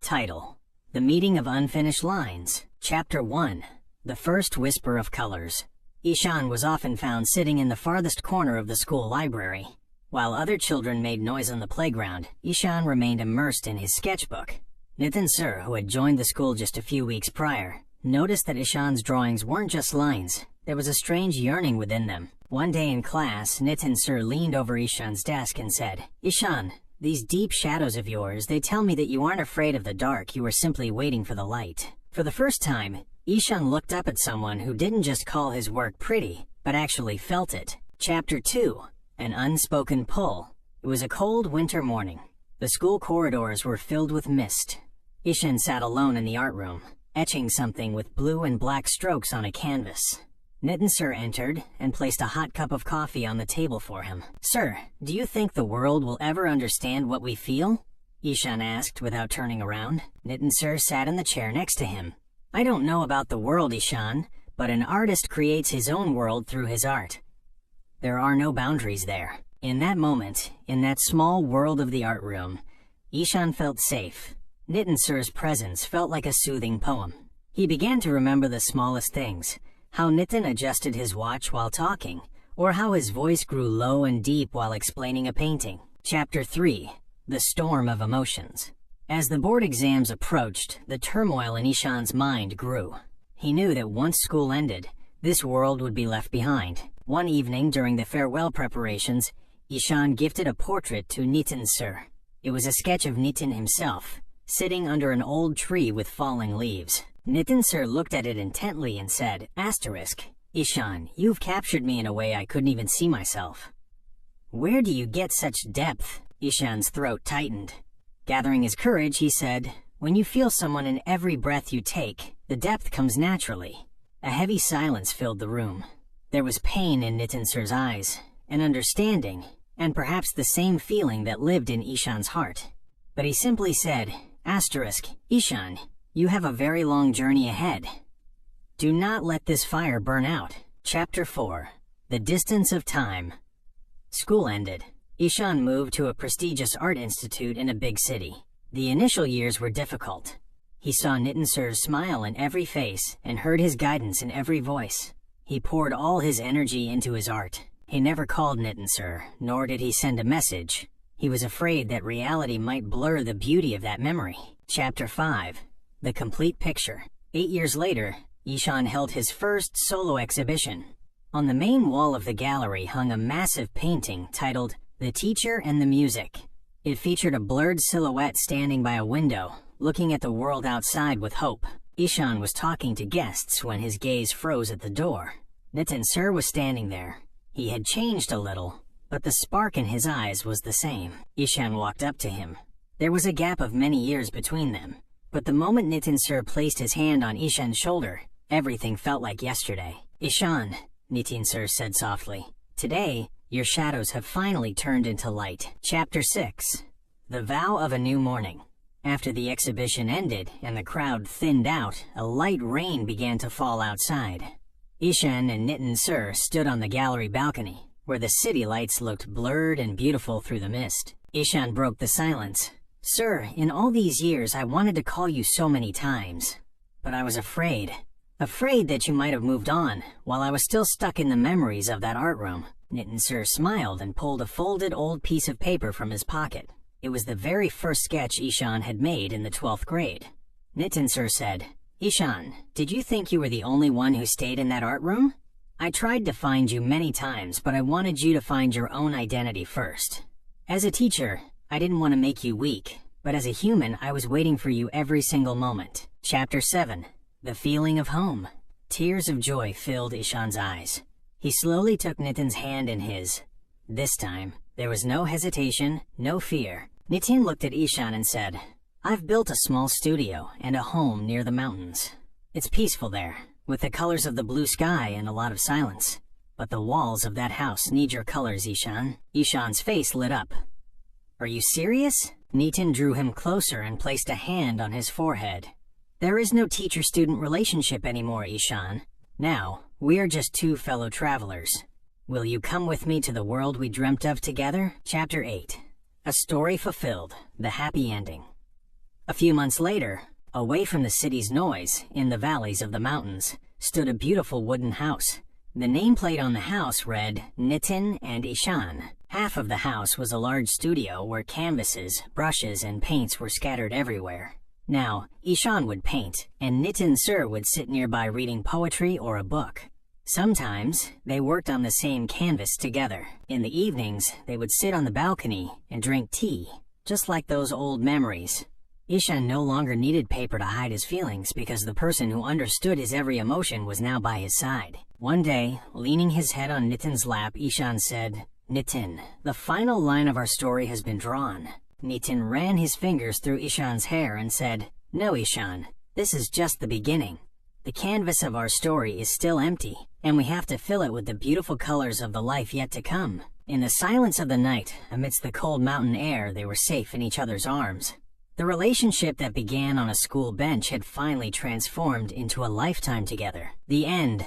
Title: The Meeting of Unfinished Lines. Chapter 1. The First Whisper of Colors. 𝙨𝙯 was often found sitting in the farthest corner of the school library. While other children made noise on the playground, 𝙨𝙯 remained immersed in his sketchbook. Nitin Sir, who had joined the school just a few weeks prior, noticed that 𝙨𝙯's drawings weren't just lines. There was a strange yearning within them. One day in class, Nitin Sir leaned over 𝙨𝙯's desk and said, "𝙨𝙯, these deep shadows of yours, they tell me that you aren't afraid of the dark, you are simply waiting for the light." For the first time, 𝙨𝙯 looked up at someone who didn't just call his work pretty, but actually felt it. Chapter 2. An Unspoken Pull. It was a cold winter morning. The school corridors were filled with mist. 𝙨𝙯 sat alone in the art room, etching something with blue and black strokes on a canvas. Nitin Sir entered and placed a hot cup of coffee on the table for him. "Sir, do you think the world will ever understand what we feel?" 𝙨𝙯 asked without turning around. Nitin Sir sat in the chair next to him. "I don't know about the world, 𝙨𝙯, but an artist creates his own world through his art. There are no boundaries there." In that moment, in that small world of the art room, 𝙨𝙯 felt safe. Nitin Sir's presence felt like a soothing poem. He began to remember the smallest things, how Nitin adjusted his watch while talking, or how his voice grew low and deep while explaining a painting. Chapter 3. The Storm of Emotions. As the board exams approached, the turmoil in 𝙨𝙯's mind grew. He knew that once school ended, this world would be left behind. One evening during the farewell preparations, 𝙨𝙯 gifted a portrait to Nitin Sir. It was a sketch of Nitin himself, sitting under an old tree with falling leaves. Nitin Sir looked at it intently and said, **𝙨𝙯, you've captured me in a way I couldn't even see myself. Where do you get such depth?" 𝙨𝙯's throat tightened. Gathering his courage, he said, "When you feel someone in every breath you take, the depth comes naturally." A heavy silence filled the room. There was pain in Nitin Sir's eyes, an understanding, and perhaps the same feeling that lived in 𝙨𝙯's heart. But he simply said, **𝙨𝙯, you have a very long journey ahead. Do not let this fire burn out." Chapter 4. The Distance of Time. School ended. 𝙨𝙯 moved to a prestigious art institute in a big city. The initial years were difficult. He saw Nitin Sir's smile in every face and heard his guidance in every voice. He poured all his energy into his art. He never called Nitin Sir, nor did he send a message. He was afraid that reality might blur the beauty of that memory. Chapter 5. The Complete Picture. 8 years later, 𝙨𝙯 held his first solo exhibition. On the main wall of the gallery hung a massive painting titled *The Teacher and the Music*. It featured a blurred silhouette standing by a window, looking at the world outside with hope. 𝙨𝙯 was talking to guests when his gaze froze at the door. Nitin Sir was standing there. He had changed a little, but the spark in his eyes was the same. 𝙨𝙯 walked up to him. There was a gap of many years between them, but the moment Nitin Sir placed his hand on 𝙨𝙯's shoulder, everything felt like yesterday. 𝙨𝙯, Nitin Sir said softly, "Today, your shadows have finally turned into light." Chapter 6. The Vow of a New Morning. After the exhibition ended and the crowd thinned out, a light rain began to fall outside. 𝙨𝙯 and Nitin Sir stood on the gallery balcony, where the city lights looked blurred and beautiful through the mist. 𝙨𝙯 broke the silence. "Sir, in all these years I wanted to call you so many times, but I was afraid that you might have moved on, while I was still stuck in the memories of that art room." Nitin Sir smiled and pulled a folded old piece of paper from his pocket. It was the very first sketch 𝙨𝙯 had made in the 12th grade. Nitin Sir said, 𝙨𝙯, did you think you were the only one who stayed in that art room? I tried to find you many times, but I wanted you to find your own identity first. As a teacher, I didn't want to make you weak, but as a human, I was waiting for you every single moment." Chapter 7. The Feeling of Home. Tears of joy filled 𝙨𝙯's eyes. He slowly took Nitin's hand in his. This time, there was no hesitation, no fear. Nitin looked at 𝙨𝙯 and said, "I've built a small studio and a home near the mountains. It's peaceful there, with the colors of the blue sky and a lot of silence. But the walls of that house need your colors, 𝙨𝙯." 𝙨𝙯's face lit up. "Are you serious?" Nitin drew him closer and placed a hand on his forehead. "There is no teacher-student relationship anymore, 𝙨𝙯. Now, we are just two fellow travelers. Will you come with me to the world we dreamt of together?" Chapter 8. A Story Fulfilled. The Happy Ending. A few months later, away from the city's noise, in the valleys of the mountains, stood a beautiful wooden house. The nameplate on the house read, 𝙨𝙩𝙤𝙬 and 𝙨𝙩𝙤𝙬. Half of the house was a large studio where canvases, brushes, and paints were scattered everywhere. Now, 𝙨𝙯 would paint, and 𝙨𝙯𝙤 would sit nearby reading poetry or a book. Sometimes, they worked on the same canvas together. In the evenings, they would sit on the balcony and drink tea, just like those old memories. 𝙨𝙯 no longer needed paper to hide his feelings because the person who understood his every emotion was now by his side. One day, leaning his head on 𝙨𝙯𝙤's lap, 𝙨𝙯 said, 𝙨𝙯, the final line of our story has been drawn. 𝙨𝙯 ran his fingers through 𝙨𝙯's hair and said, no, 𝙨𝙯, this is just the beginning. The canvas of our story is still empty, and we have to fill it with the beautiful colors of the life yet to come. In the silence of the night, amidst the cold mountain air, they were safe in each other's arms. The relationship that began on a school bench had finally transformed into a lifetime together. The end.